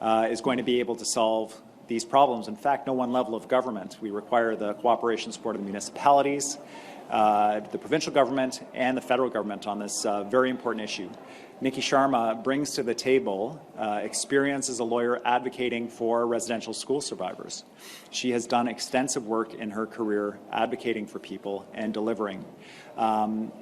is going to be able to solve these problems. In fact, no one level of government. We require the cooperation and support of the municipalities, the provincial government, and the federal government on this very important issue. Nikki Sharma brings to the table experience as a lawyer advocating for residential school survivors. She has done extensive work in her career advocating for people and delivering.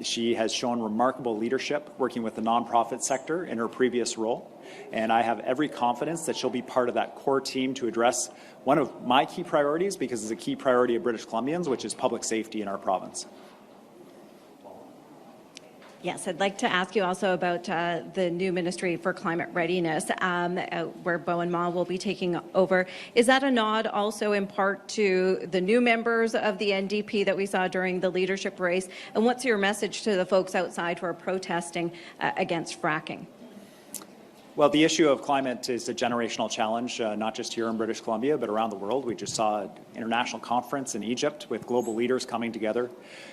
She has shown remarkable leadership working with the nonprofit sector in her previous role, and I have every confidence that she'll be part of that core team to address one of my key priorities, because it's a key priority of British Columbians, which is public safety in our province. Yes, I'd like to ask you also about the new Ministry for Climate Readiness, where Bowen Ma will be taking over. Is that a nod also in part to the new members of the NDP that we saw during the leadership race? And what's your message to the folks outside who are protesting against fracking? Well, the issue of climate is a generational challenge, not just here in British Columbia, but around the world. We just saw an international conference in Egypt with global leaders coming together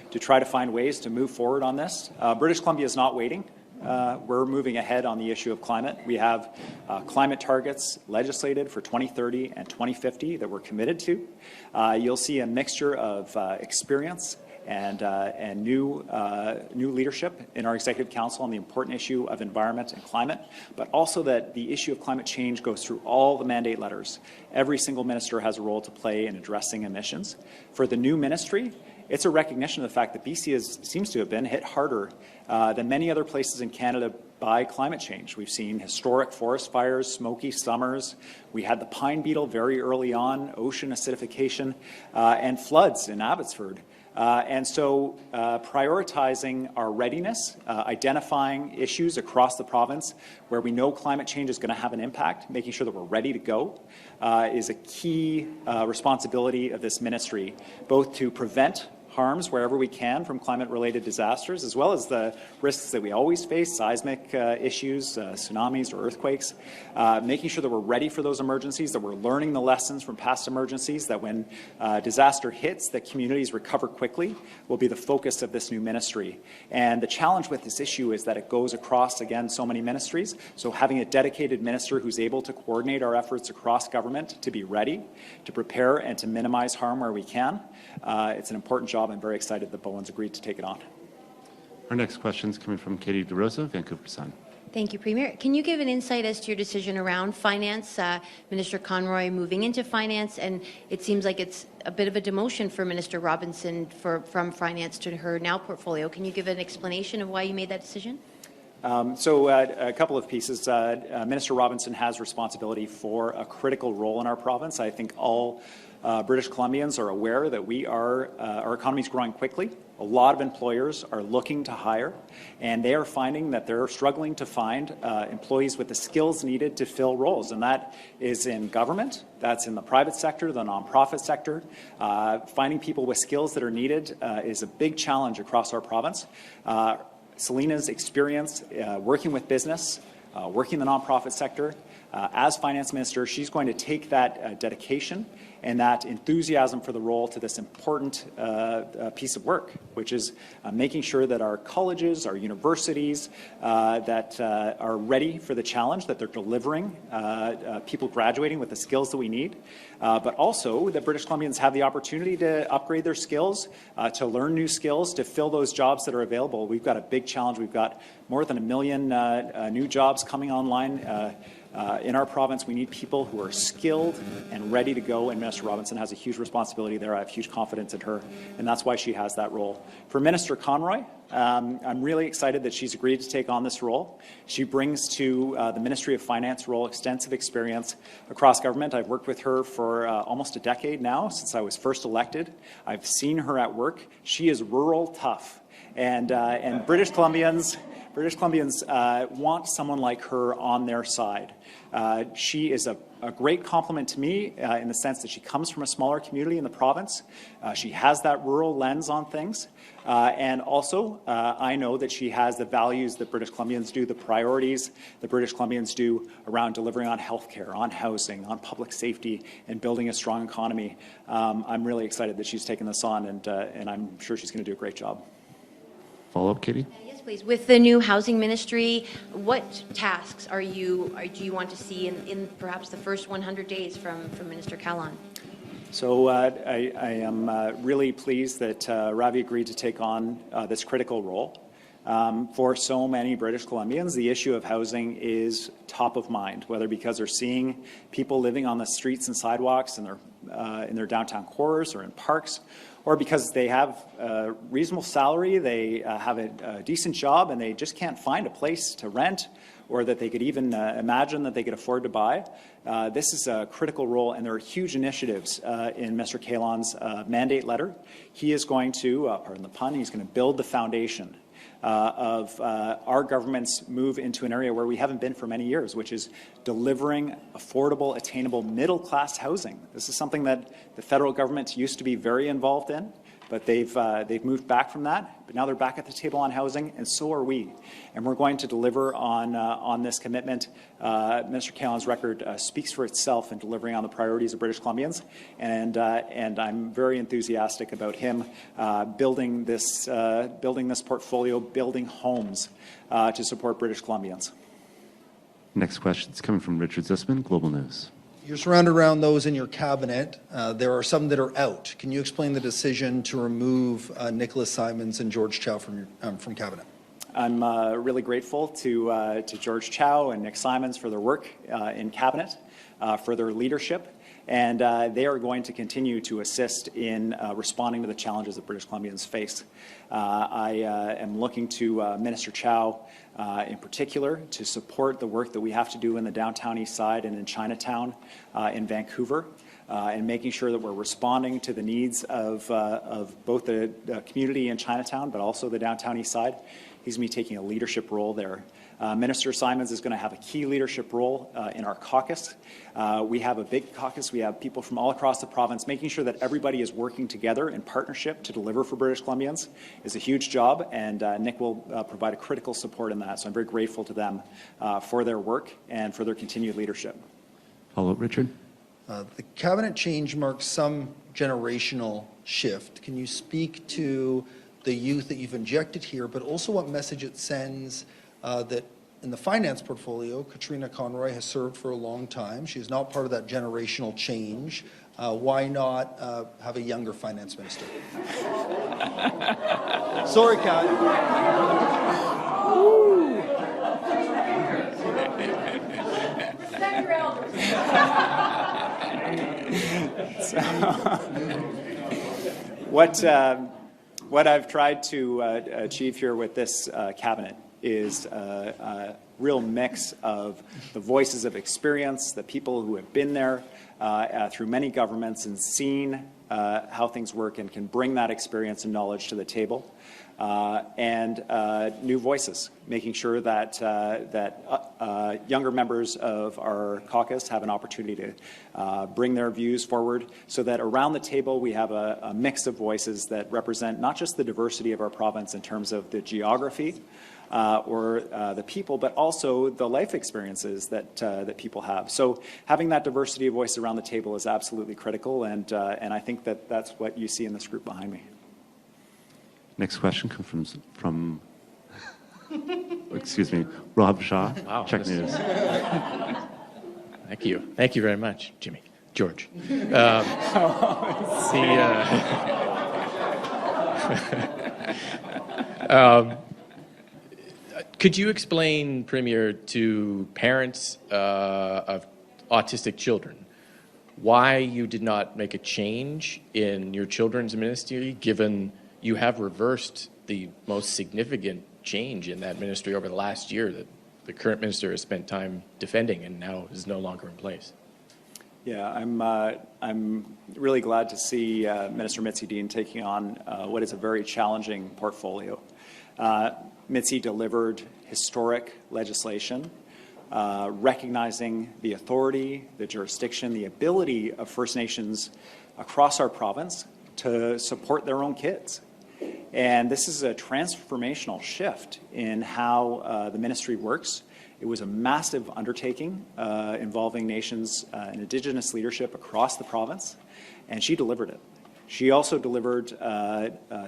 to try to find ways to move forward on this. British Columbia is not waiting. We're moving ahead on the issue of climate. We have climate targets legislated for 2030 and 2050 that we're committed to. You'll see a mixture of experience and new leadership in our Executive Council on the important issue of environment and climate, but also that the issue of climate change goes through all the mandate letters. Every single minister has a role to play in addressing emissions. For the new ministry, it's a recognition of the fact that BC seems to have been hit harder than many other places in Canada by climate change. We've seen historic forest fires, smoky summers. We had the pine beetle very early on, ocean acidification, and floods in Abbotsford. And so prioritizing our readiness, identifying issues across the province where we know climate change is going to have an impact, making sure that we're ready to go, is a key responsibility of this ministry, both to prevent harms wherever we can from climate-related disasters, as well as the risks that we always face, seismic issues, tsunamis or earthquakes, making sure that we're ready for those emergencies, that we're learning the lessons from past emergencies, that when disaster hits, that communities recover quickly will be the focus of this new ministry. And the challenge with this issue is that it goes across, again, so many ministries. So having a dedicated minister who's able to coordinate our efforts across government to be ready, to prepare and to minimize harm where we can, it's an important job. I'm very excited that Bowen's agreed to take it on. Our next question is coming from Katie DeRosa, Vancouver Sun. Thank you, Premier. Can you give an insight as to your decision around finance? Minister Conroy moving into finance, and it seems like it's a bit of a demotion for Minister Robinson from finance to her now portfolio. Can you give an explanation of why you made that decision? A couple of pieces. Minister Robinson has responsibility for a critical role in our province. I think all British Columbians are aware that our economy is growing quickly. A lot of employers are looking to hire, and they are finding that they're struggling to find employees with the skills needed to fill roles, and that is in government, that's in the private sector, the nonprofit sector. Finding people with skills that are needed is a big challenge across our province. Selena's experience working with business, working in the nonprofit sector, as finance minister, she's going to take that dedication and that enthusiasm for the role to this important piece of work, which is making sure that our colleges, our universities that are ready for the challenge, that they're delivering people graduating with the skills that we need, but also that British Columbians have the opportunity to upgrade their skills, to learn new skills, to fill those jobs that are available. We've got a big challenge. We've got more than 1 million new jobs coming online in our province. We need people who are skilled and ready to go, and Minister Robinson has a huge responsibility there. I have huge confidence in her, and that's why she has that role. For Minister Conroy, I'm really excited that she's agreed to take on this role. She brings to the Ministry of Finance role extensive experience across government. I've worked with her for almost a decade now, since I was first elected. I've seen her at work. She is rural tough, and British Columbians want someone like her on their side. She is a great compliment to me in the sense that she comes from a smaller community in the province. She has that rural lens on things. And also, I know that she has the values that British Columbians do, the priorities that British Columbians do around delivering on healthcare, on housing, on public safety, and building a strong economy. I'm really excited that she's taken this on, and I'm sure she's going to do a great job. Follow-up, Katie? Yes, please. With the new housing ministry, what tasks do you want to see in perhaps the first 100 days from Minister Kahlon? So I am really pleased that Ravi agreed to take on this critical role. For so many British Columbians, the issue of housing is top of mind, whether because they're seeing people living on the streets and sidewalks in their downtown cores or in parks, or because they have a reasonable salary, they have a decent job, and they just can't find a place to rent, or that they could even imagine that they could afford to buy. This is a critical role, and there are huge initiatives in Mr. Kahlon's mandate letter. He is going to, pardon the pun, he's going to build the foundation of our government's move into an area where we haven't been for many years, which is delivering affordable, attainable, middle-class housing. This is something that the federal government used to be very involved in, but they've moved back from that. But now they're back at the table on housing, and so are we. And we're going to deliver on this commitment. Mr. Kahlon's record speaks for itself in delivering on the priorities of British Columbians, and I'm very enthusiastic about him building this portfolio, building homes to support British Columbians. Next question is coming from Richard Zussman, Global News. You're surrounded around those in your cabinet. There are some that are out. Can you explain the decision to remove Nicholas Simons and George Chow from cabinet? I'm really grateful to George Chow and Nick Simons for their work in cabinet, for their leadership, and they are going to continue to assist in responding to the challenges that British Columbians face. I am looking to Minister Chow in particular to support the work that we have to do in the downtown east side and in Chinatown, in Vancouver, and making sure that we're responding to the needs of both the community in Chinatown, but also the downtown east side. He's going to be taking a leadership role there. Minister Simons is going to have a key leadership role in our caucus. We have a big caucus. We have people from all across the province. Making sure that everybody is working together in partnership to deliver for British Columbians is a huge job, and Nick will provide a critical support in that. So I'm very grateful to them for their work and for their continued leadership. Follow-up, Richard. The cabinet change marks some generational shift. Can you speak to the youth that you've injected here, but also what message it sends that in the finance portfolio, Katrina Conroy has served for a long time. She is not part of that generational change. Why not have a younger finance minister? Sorry, Kat. What I've tried to achieve here with this cabinet is a real mix of the voices of experience, the people who have been there through many governments and seen how things work and can bring that experience and knowledge to the table, and new voices, making sure that younger members of our caucus have an opportunity to bring their views forward, so that around the table we have a mix of voices that represent not just the diversity of our province in terms of the geography or the people, but also the life experiences that people have. So having that diversity of voice around the table is absolutely critical, and I think that that's what you see in this group behind me. Next question comes from excuse me, Rob Shaw, Wow, Check News. Thank you. Thank you very much, Jimmy. George. Could you explain, Premier, to parents of autistic children why you did not make a change in your children's ministry, given you have reversed the most significant change in that ministry over the last year that the current minister has spent time defending and now is no longer in place? Yeah, I'm really glad to see Minister Mitzi Dean taking on what is a very challenging portfolio. Mitzi delivered historic legislation recognizing the authority, the jurisdiction, the ability of First Nations across our province to support their own kids. And this is a transformational shift in how the ministry works. It was a massive undertaking involving nations and Indigenous leadership across the province, and she delivered it. She also delivered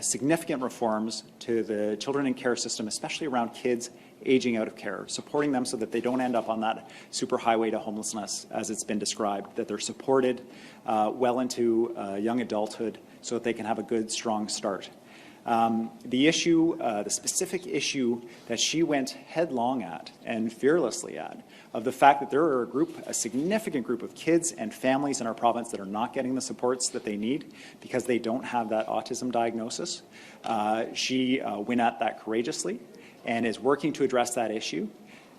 significant reforms to the children in care system, especially around kids aging out of care, supporting them so that they don't end up on that superhighway to homelessness, as it's been described, that they're supported well into young adulthood so that they can have a good, strong start. The issue, the specific issue that she went headlong at and fearlessly at, of the fact that there are a significant group of kids and families in our province that are not getting the supports that they need because they don't have that autism diagnosis. She went at that courageously and is working to address that issue.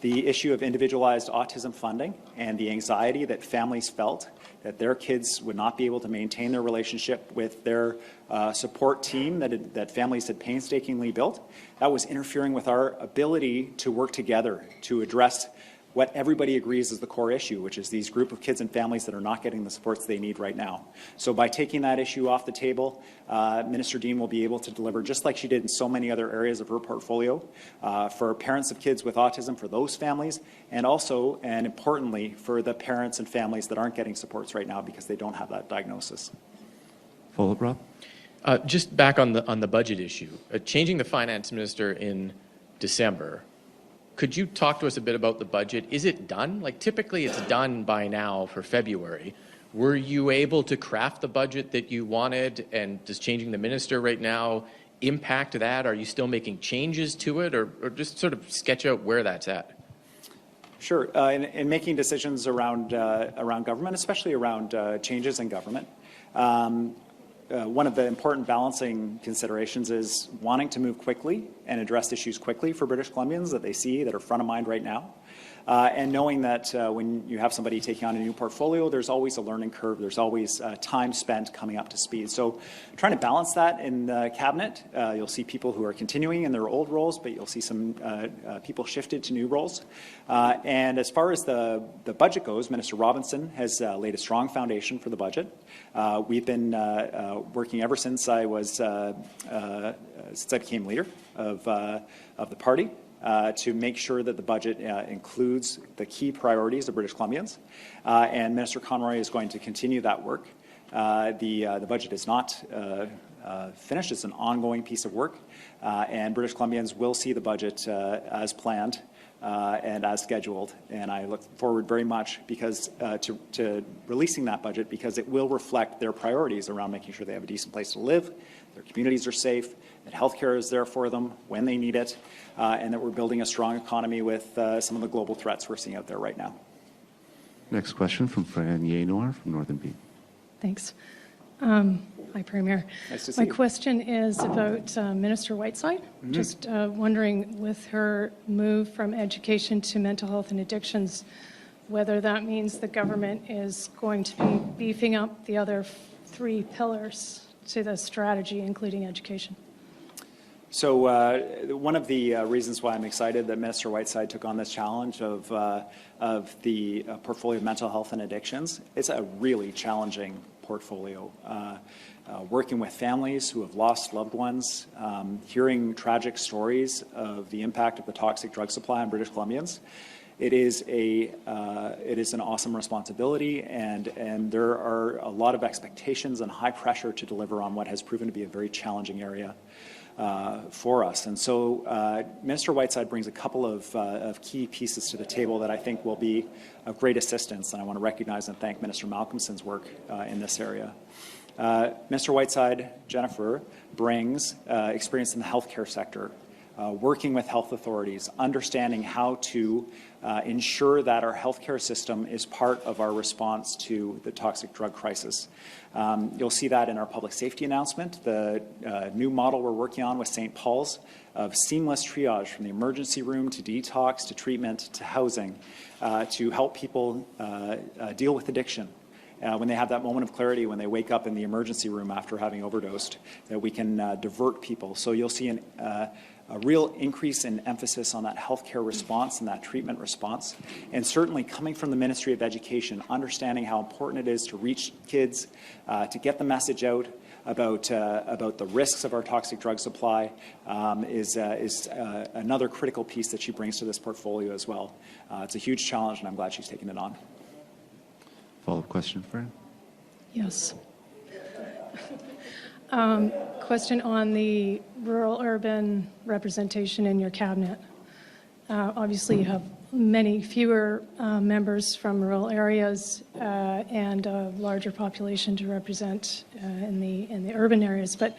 The issue of individualized autism funding and the anxiety that families felt that their kids would not be able to maintain their relationship with their support team that families had painstakingly built, that was interfering with our ability to work together to address what everybody agrees is the core issue, which is these group of kids and families that are not getting the supports they need right now. So by taking that issue off the table, Minister Dean will be able to deliver, just like she did in so many other areas of her portfolio, for parents of kids with autism, for those families, and also, and importantly, for the parents and families that aren't getting supports right now because they don't have that diagnosis. Follow-up, Rob? Just back on the budget issue, changing the finance minister in December, could you talk to us a bit about the budget? Is it done? Like, typically it's done by now for February. Were you able to craft the budget that you wanted, and does changing the minister right now impact that? Are you still making changes to it, or just sort of sketch out where that's at? Sure. In making decisions around government, especially around changes in government, one of the important balancing considerations is wanting to move quickly and address issues quickly for British Columbians that they see that are front of mind right now. And knowing that when you have somebody taking on a new portfolio, there's always a learning curve. There's always time spent coming up to speed. So trying to balance that in the cabinet, you'll see people who are continuing in their old roles, but you'll see some people shifted to new roles. And as far as the budget goes, Minister Robinson has laid a strong foundation for the budget. We've been working ever since I became leader of the party. To make sure that the budget includes the key priorities of British Columbians. And Minister Conroy is going to continue that work. The budget is not finished. It's an ongoing piece of work. And British Columbians will see the budget as planned and as scheduled. And I look forward very much to releasing that budget, because it will reflect their priorities around making sure they have a decent place to live, their communities are safe, that healthcare is there for them when they need it, and that we're building a strong economy with some of the global threats we're seeing out there right now. Next question from Fran Yenoir from Northern Beat. Thanks. Hi, Premier. Nice to see My you. question is about Minister Whiteside. Just wondering, with her move from education to mental health and addictions, whether that means the government is going to be beefing up the other three pillars to the strategy, including education. So one of the reasons why I'm excited that Minister Whiteside took on this challenge of the portfolio of mental health and addictions, it's a really challenging portfolio. Working with families who have lost loved ones, hearing tragic stories of the impact of the toxic drug supply on British Columbians, it is an awesome responsibility, and there are a lot of expectations and high pressure to deliver on what has proven to be a very challenging area for us. And so Minister Whiteside brings a couple of key pieces to the table that I think will be of great assistance, and I want to recognize and thank Minister Malcolmson's work in this area. Minister Whiteside, Jennifer, brings experience in the healthcare sector, working with health authorities, understanding how to ensure that our healthcare system is part of our response to the toxic drug crisis. You'll see that in our public safety announcement, the new model we're working on with St. Paul's of seamless triage from the emergency room to detox to treatment to housing to help people deal with addiction. When they have that moment of clarity, when they wake up in the emergency room after having overdosed, that we can divert people. So you'll see a real increase in emphasis on that healthcare response and that treatment response. And certainly coming from the Ministry of Education, understanding how important it is to reach kids, to get the message out about the risks of our toxic drug supply is another critical piece that she brings to this portfolio as well. It's a huge challenge, and I'm glad she's taken it on. Follow-up question, Fran? Yes. Question on the rural-urban representation in your cabinet. Obviously, you have many fewer members from rural areas and a larger population to represent in the urban areas. But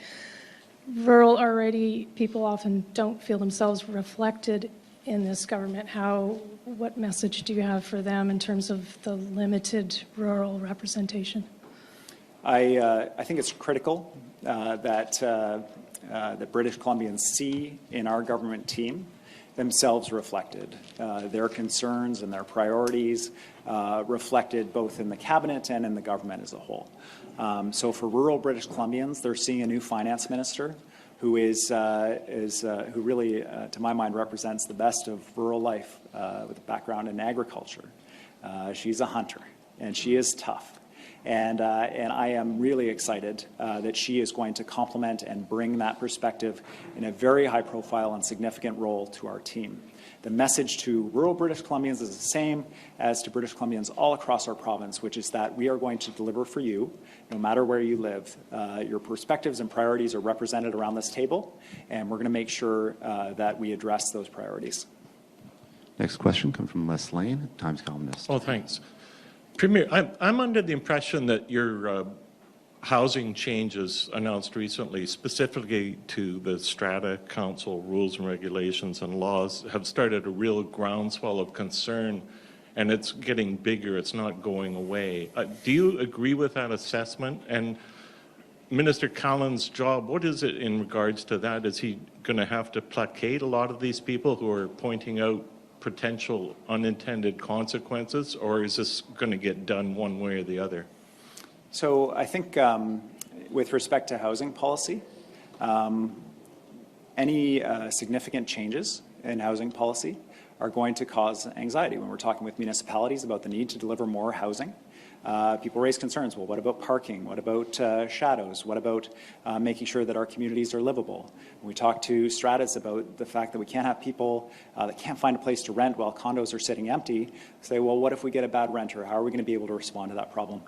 rural already, people often don't feel themselves reflected in this government. What message do you have for them in terms of the limited rural representation? I think it's critical that British Columbians see in our government team themselves reflected, their concerns and their priorities reflected both in the cabinet and in the government as a whole. So for rural British Columbians, they're seeing a new finance minister who who really, to my mind, represents the best of rural life with a background in agriculture. She's a hunter, and she is tough. And I am really excited that she is going to complement and bring that perspective in a very high-profile and significant role to our team. The message to rural British Columbians is the same as to British Columbians all across our province, which is that we are going to deliver for you, no matter where you live. Your perspectives and priorities are represented around this table, and we're going to make sure that we address those priorities. Next question comes from Les Lane, Times columnist. Oh, thanks. Premier, I'm under the impression that your housing changes announced recently, specifically to the Strata Council rules and regulations and laws, have started a real groundswell of concern, and it's getting bigger. It's not going away. Do you agree with that assessment? And Minister Callan's job, what is it in regards to that? Is he going to have to placate a lot of these people who are pointing out potential unintended consequences, or is this going to get done one way or the other? So I think with respect to housing policy, any significant changes in housing policy are going to cause anxiety. When we're talking with municipalities about the need to deliver more housing, people raise concerns. Well, what about parking? What about shadows? What about making sure that our communities are livable? When we talk to Stratas about the fact that we can't have people that can't find a place to rent while condos are sitting empty, say, well, what if we get a bad renter? How are we going to be able to respond to that problem?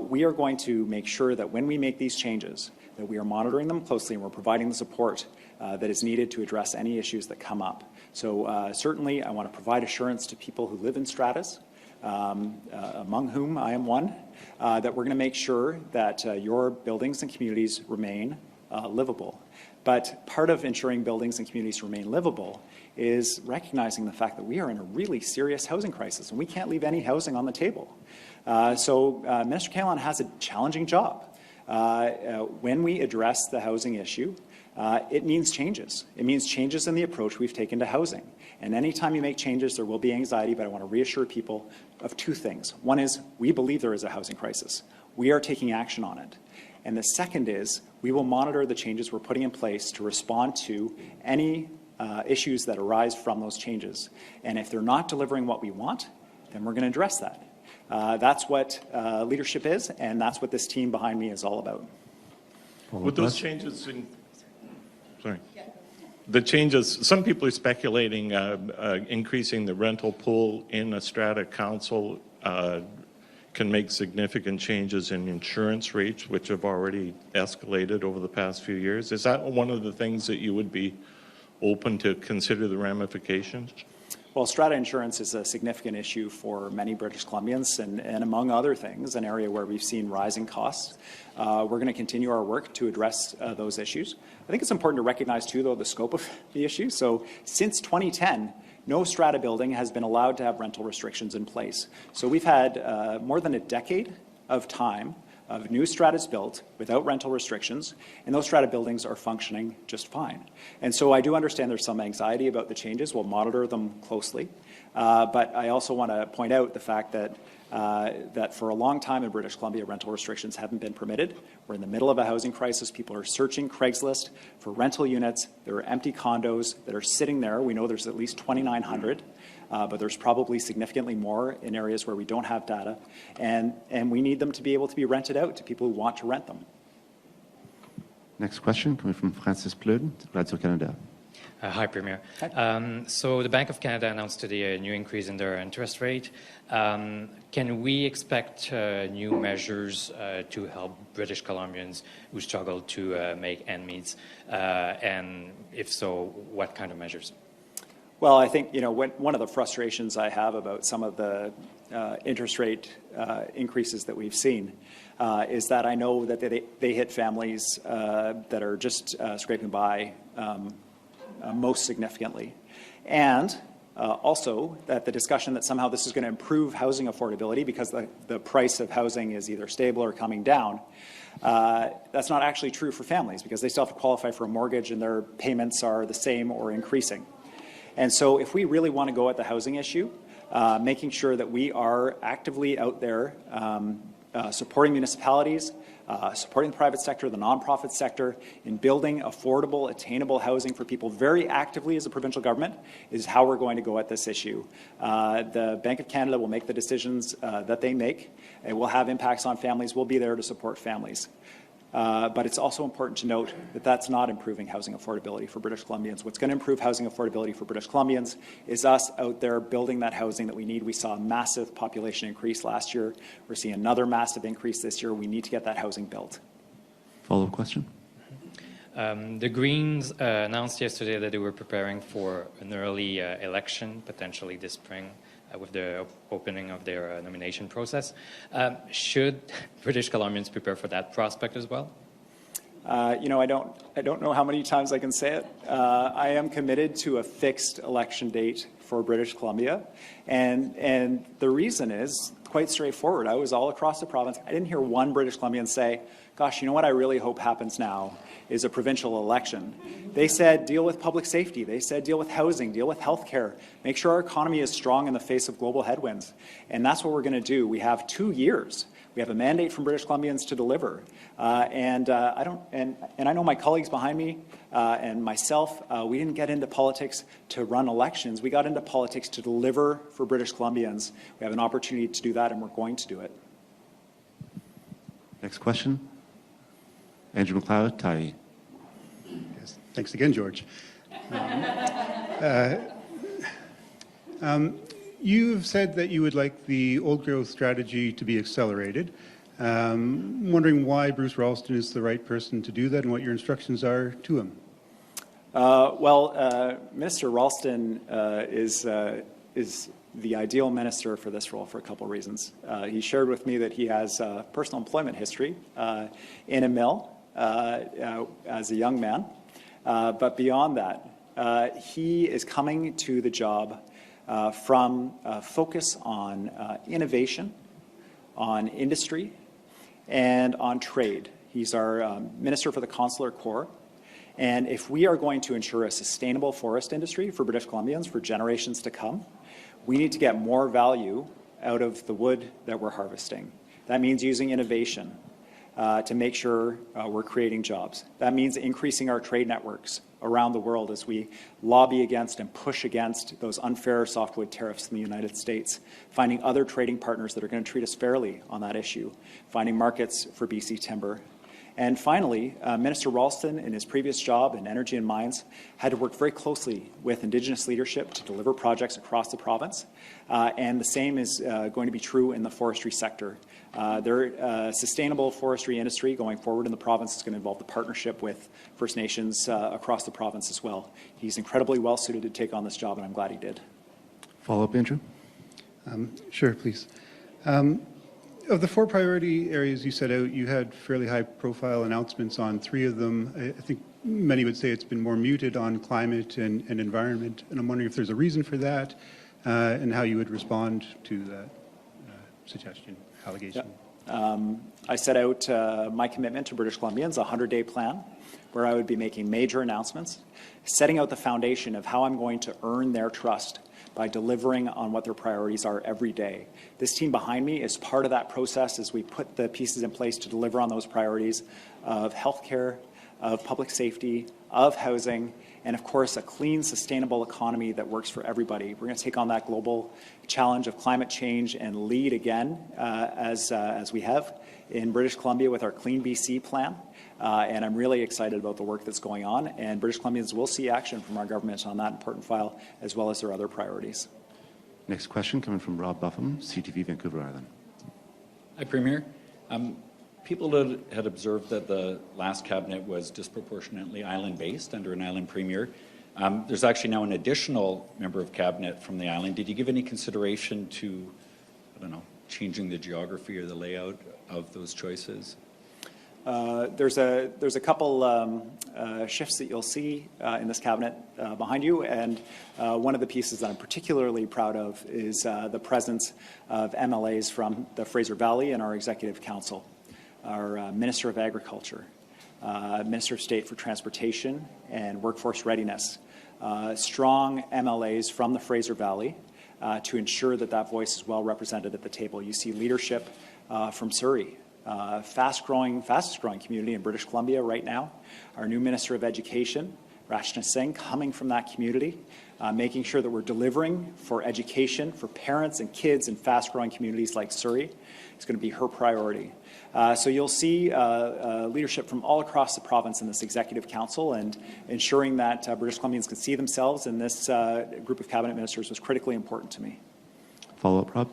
We are going to make sure that when we make these changes, that we are monitoring them closely and we're providing the support that is needed to address any issues that come up. So certainly I want to provide assurance to people who live in stratas, among whom I am one, that we're going to make sure that your buildings and communities remain livable. But part of ensuring buildings and communities remain livable is recognizing the fact that we are in a really serious housing crisis and we can't leave any housing on the table. So Minister Callan has a challenging job. When we address the housing issue, it means changes. It means changes in the approach we've taken to housing. And anytime you make changes, there will be anxiety, but I want to reassure people of two things. One is we believe there is a housing crisis. We are taking action on it. And the second is we will monitor the changes we're putting in place to respond to any issues that arise from those changes. And if they're not delivering what we want, then we're going to address that. That's what leadership is, and that's what this team behind me is all about. With those changes in... Sorry. The changes, some people are speculating increasing the rental pool in a strata council can make significant changes in insurance rates, which have already escalated over the past few years. Is that one of the things that you would be open to consider the ramifications? Well, strata insurance is a significant issue for many British Columbians and among other things, an area where we've seen rising costs. We're going to continue our work to address those issues. I think it's important to recognize, too, though, the scope of the issue. So since 2010, no strata building has been allowed to have rental restrictions in place. So we've had more than a decade of time of new stratas built without rental restrictions, and those strata buildings are functioning just fine. And so I do understand there's some anxiety about the changes. We'll monitor them closely. But I also want to point out the fact that that for a long time in British Columbia, rental restrictions haven't been permitted. We're in the middle of a housing crisis. People are searching Craigslist for rental units. There are empty condos that are sitting there. We know there's at least 2,900. But there's probably significantly more in areas where we don't have data, and we need them to be able to be rented out to people who want to rent them. Next question coming from Francis Pleuden, Radio-Canada. Hi, Premier. So the Bank of Canada announced today a new increase in their interest rate. Can we expect new measures to help British Columbians who struggle to make ends meet? And if so, what kind of measures? Well, I think, one of the frustrations I have about some of the interest rate increases that we've seen is that I know that they hit families that are just scraping by most significantly. And also that the discussion that somehow this is going to improve housing affordability because the price of housing is either stable or coming down, that's not actually true for families because they still have to qualify for a mortgage and their payments are the same or increasing. And so if we really want to go at the housing issue, making sure that we are actively out there supporting municipalities, supporting the private sector, the nonprofit sector, in building affordable, attainable housing for people very actively as a provincial government is how we're going to go at this issue. The Bank of Canada will make the decisions that they make. It will have impacts on families. We'll be there to support families. But it's also important to note that that's not improving housing affordability for British Columbians. What's going to improve housing affordability for British Columbians is us out there building that housing that we need. We saw a massive population increase last year. We're seeing another massive increase this year. We need to get that housing built. Follow-up question. The Greens announced yesterday that they were preparing for an early election, potentially this spring, with the opening of their nomination process. Should British Columbians prepare for that prospect as well? I don't know how many times I can say it. I am committed to a fixed election date for British Columbia, and the reason is quite straightforward. I was all across the province. I didn't hear one British Columbian say, gosh, you know what I really hope happens now is a provincial election. They said deal with public safety. They said deal with housing, deal with healthcare, make sure our economy is strong in the face of global headwinds. And that's what we're going to do. We have 2 years. We have a mandate from British Columbians to deliver. And I know my colleagues behind me and myself, we didn't get into politics to run elections. We got into politics to deliver for British Columbians. We have an opportunity to do that, and we're going to do it. Next question. Andrew McLeod, Tyee. Yes, thanks again, George. You've said that you would like the old growth strategy to be accelerated. Wondering why Bruce Ralston is the right person to do that and what your instructions are to him. Minister Ralston is the ideal minister for this role for a couple of reasons. He shared with me that he has personal employment history in a mill as a young man. But beyond that, he is coming to the job from a focus on innovation, on industry, and on trade. He's our Minister for the Consular Corps. And if we are going to ensure a sustainable forest industry for British Columbians for generations to come, we need to get more value out of the wood that we're harvesting. That means using innovation to make sure we're creating jobs. That means increasing our trade networks around the world as we lobby against and push against those unfair softwood tariffs in the United States, finding other trading partners that are going to treat us fairly on that issue, finding markets for BC timber. And finally, Minister Ralston, in his previous job in Energy and Mines, had to work very closely with Indigenous leadership to deliver projects across the province. And the same is going to be true in the forestry sector. Their sustainable forestry industry going forward in the province is going to involve the partnership with First Nations across the province as well. He's incredibly well suited to take on this job, and I'm glad he did. Follow-up, Andrew? Sure, please. Of the 4 priority areas you set out, you had fairly high-profile announcements on 3 of them. I think many would say it's been more muted on climate and environment, and I'm wondering if there's a reason for that and how you would respond to that suggestion, allegation. Yeah. I set out my commitment to British Columbians, a 100-day plan, where I would be making major announcements, setting out the foundation of how I'm going to earn their trust by delivering on what their priorities are every day. This team behind me is part of that process as we put the pieces in place to deliver on those priorities of healthcare, of public safety, of housing, and of course a clean, sustainable economy that works for everybody. We're going to take on that global challenge of climate change and lead again as we have in British Columbia with our Clean BC plan. And I'm really excited about the work that's going on, and British Columbians will see action from our government on that important file, as well as their other priorities. Next question coming from Rob Buffum, CTV Vancouver Island. Hi, Premier. People had observed that the last cabinet was disproportionately island-based under an island premier. There's actually now an additional member of cabinet from the island. Did you give any consideration to, I don't know, changing the geography or the layout of those choices? There's a couple shifts that you'll see in this cabinet behind you, and one of the pieces that I'm particularly proud of is the presence of MLAs from the Fraser Valley in our Executive Council, our Minister of Agriculture, Minister of State for Transportation and Workforce Readiness, strong MLAs from the Fraser Valley to ensure that that voice is well represented at the table. You see leadership from Surrey, fastest growing community in British Columbia right now. Our new Minister of Education, Rashna Singh, coming from that community, making sure that we're delivering for education for parents and kids in fast-growing communities like Surrey. It's going to be her priority. So you'll see leadership from all across the province in this Executive Council, and ensuring that British Columbians can see themselves in this group of cabinet ministers was critically important to me. Follow-up, Rob?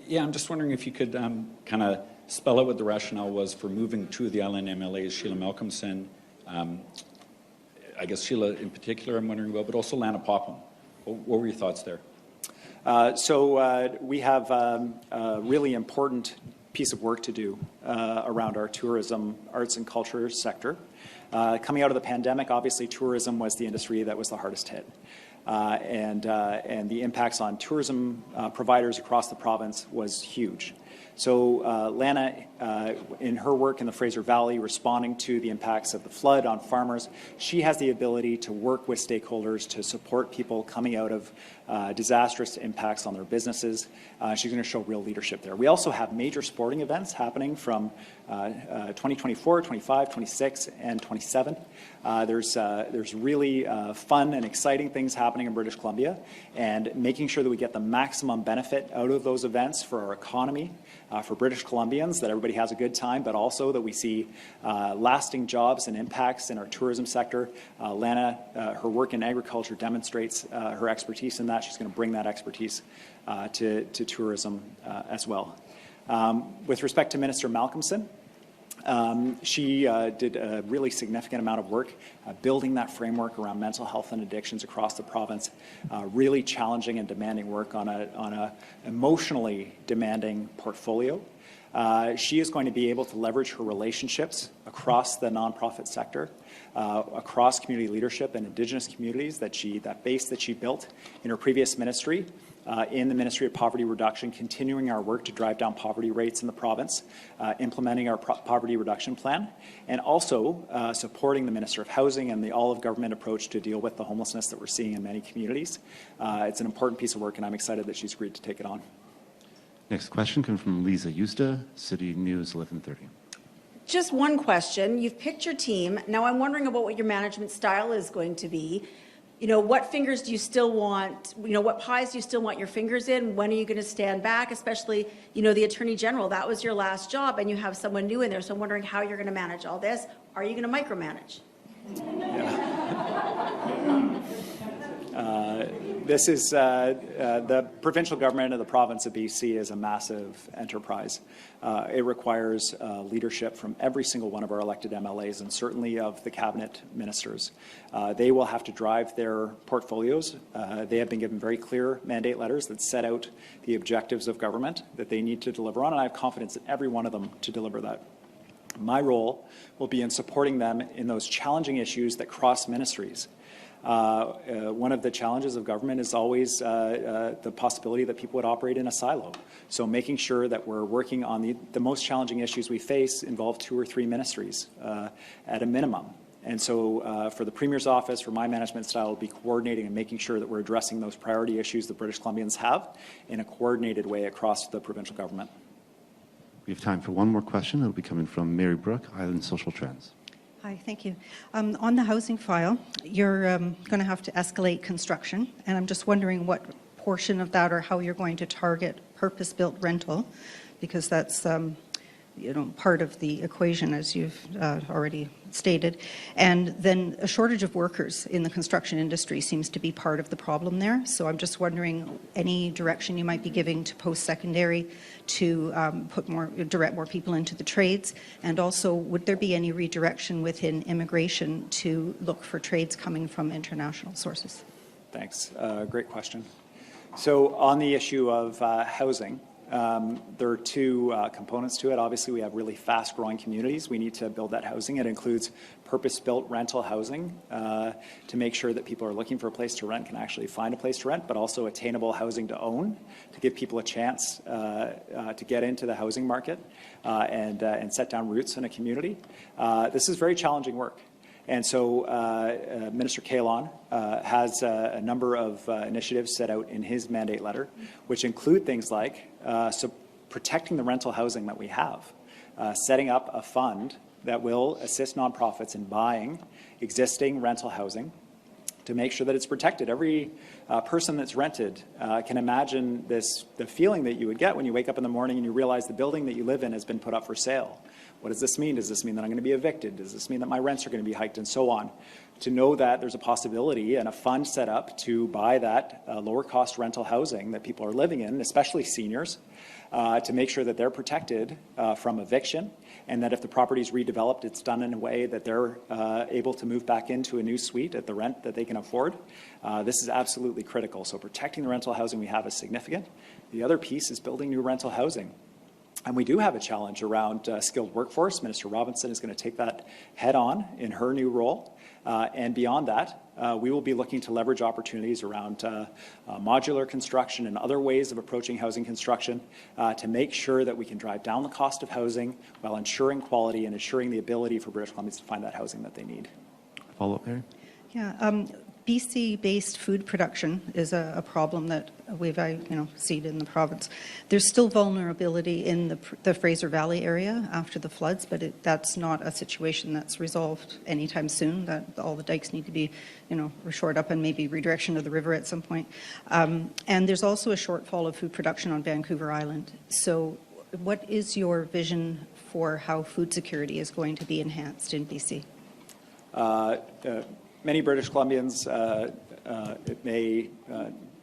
Yeah, I'm just wondering if you could kind of spell out what the rationale was for moving two of the island MLAs, Sheila Malcolmson, I guess Sheila in particular I'm wondering about, but also Lana Popham. What were your thoughts there? So we have a really important piece of work to do around our tourism, arts and culture sector. Coming out of the pandemic, obviously tourism was the industry that was the hardest hit. And the impacts on tourism providers across the province was huge. So Lana, in her work in the Fraser Valley, responding to the impacts of the flood on farmers, she has the ability to work with stakeholders to support people coming out of disastrous impacts on their businesses. She's going to show real leadership there. We also have major sporting events happening from 2024, 25, 26, and 27. There's really fun and exciting things happening in British Columbia, and making sure that we get the maximum benefit out of those events for our economy, for British Columbians, that everybody has a good time, but also that we see lasting jobs and impacts in our tourism sector. Lana, her work in agriculture demonstrates her expertise in that. She's going to bring that expertise to tourism as well. With respect to Minister Malcolmson, she did a really significant amount of work building that framework around mental health and addictions across the province, really challenging and demanding work on a emotionally demanding portfolio. She is going to be able to leverage her relationships across the nonprofit sector, across community leadership and Indigenous communities, that base that she built in her previous ministry, in the Ministry of Poverty Reduction, continuing our work to drive down poverty rates in the province, implementing our poverty reduction plan, and also supporting the Minister of Housing and the all-of-government approach to deal with the homelessness that we're seeing in many communities. It's an important piece of work, and I'm excited that she's agreed to take it on. Next question comes from Lisa Eusta, City News 1130. Just one question. You've picked your team. Now I'm wondering about what your management style is going to be. You know, what fingers do you still want, what pies do you still want your fingers in? When are you going to stand back? Especially, the Attorney General, that was your last job and you have someone new in there. So I'm wondering how you're going to manage all this. Are you going to micromanage? This is the provincial government of the province of BC is a massive enterprise. It requires leadership from every single one of our elected MLAs and certainly of the cabinet ministers. They will have to drive their portfolios. They have been given very clear mandate letters that set out the objectives of government that they need to deliver on, and I have confidence in every one of them to deliver that. My role will be in supporting them in those challenging issues that cross ministries. One of the challenges of government is always the possibility that people would operate in a silo. So making sure that we're working on the most challenging issues we face involve 2 or 3 ministries at a minimum. And so for the Premier's office, for my management style, will be coordinating and making sure that we're addressing those priority issues that British Columbians have in a coordinated way across the provincial government. We have time for one more question. It'll be coming from Mary Brooke, Island Social Trends. Hi, thank you. On the housing file, you're going to have to escalate construction, and I'm just wondering what portion of that or how you're going to target purpose-built rental, because that's part of the equation, as you've already stated. And then a shortage of workers in the construction industry seems to be part of the problem there. So I'm just wondering any direction you might be giving to post-secondary to direct more people into the trades, and also would there be any redirection within immigration to look for trades coming from international sources? Thanks. Great question. So on the issue of housing, there are two components to it. Obviously, we have really fast-growing communities. We need to build that housing. It includes purpose-built rental housing to make sure that people are looking for a place to rent can actually find a place to rent, but also attainable housing to own to give people a chance to get into the housing market and set down roots in a community. This is very challenging work. And so Minister Kahlon has a number of initiatives set out in his mandate letter, which include things like protecting the rental housing that we have, setting up a fund that will assist nonprofits in buying existing rental housing to make sure that it's protected. Every person that's rented can imagine the feeling that you would get when you wake up in the morning and you realize the building that you live in has been put up for sale. What does this mean? Does this mean that I'm going to be evicted? Does this mean that my rents are going to be hiked, and so on? To know that there's a possibility and a fund set up to buy that lower cost rental housing that people are living in, especially seniors, to make sure that they're protected from eviction, and that if the property is redeveloped, it's done in a way that they're able to move back into a new suite at the rent that they can afford. This is absolutely critical. So protecting the rental housing we have is significant. The other piece is building new rental housing. And we do have a challenge around skilled workforce. Minister Robinson is going to take that head on in her new role. And beyond that, we will be looking to leverage opportunities around modular construction and other ways of approaching housing construction to make sure that we can drive down the cost of housing while ensuring quality and ensuring the ability for British Columbians to find that housing that they need. Follow-up, Mary? Yeah. BC-based food production is a problem that we've seen in the province. There's still vulnerability in the Fraser Valley area after the floods, but that's not a situation that's resolved anytime soon. That all the dikes need to be, shored up and maybe redirection of the river at some point. And there's also a shortfall of food production on Vancouver Island. So, what is your vision for how food security is going to be enhanced in BC? Many British Columbians, it may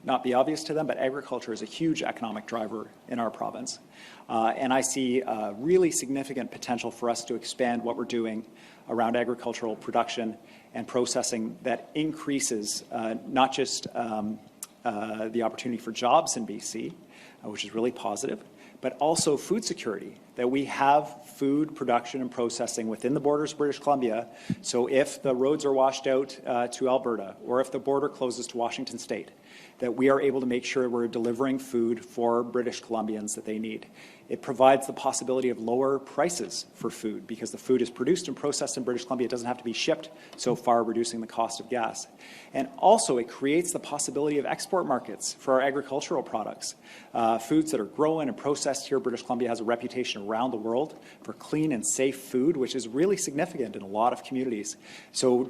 not be obvious to them, but agriculture is a huge economic driver in our province. And I see really significant potential for us to expand what we're doing around agricultural production and processing that increases not just the opportunity for jobs in BC, which is really positive, but also food security, that we have food production and processing within the borders of British Columbia. So if the roads are washed out to Alberta, or if the border closes to Washington State, that we are able to make sure we're delivering food for British Columbians that they need. It provides the possibility of lower prices for food because the food is produced and processed in British Columbia. It doesn't have to be shipped so far, reducing the cost of gas. And also, it creates the possibility of export markets for our agricultural products. Foods that are grown and processed here, British Columbia has a reputation around the world for clean and safe food, which is really significant in a lot of communities. So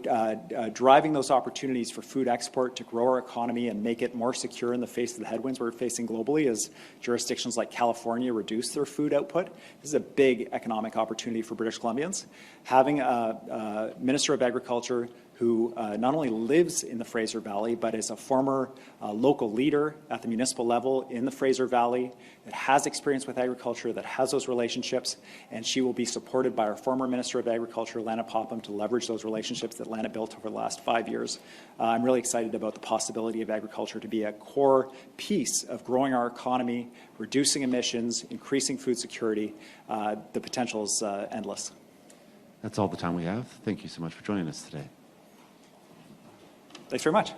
driving those opportunities for food export to grow our economy and make it more secure in the face of the headwinds we're facing globally as jurisdictions like California reduce their food output. This is a big economic opportunity for British Columbians. Having a Minister of Agriculture who not only lives in the Fraser Valley, but is a former local leader at the municipal level in the Fraser Valley, that has experience with agriculture, that has those relationships, and she will be supported by our former Minister of Agriculture, Lana Popham, to leverage those relationships that Lana built over the last 5 years. I'm really excited about the possibility of agriculture to be a core piece of growing our economy, reducing emissions, increasing food security. The potential is endless. That's all the time we have. Thank you so much for joining us today. Thanks very much.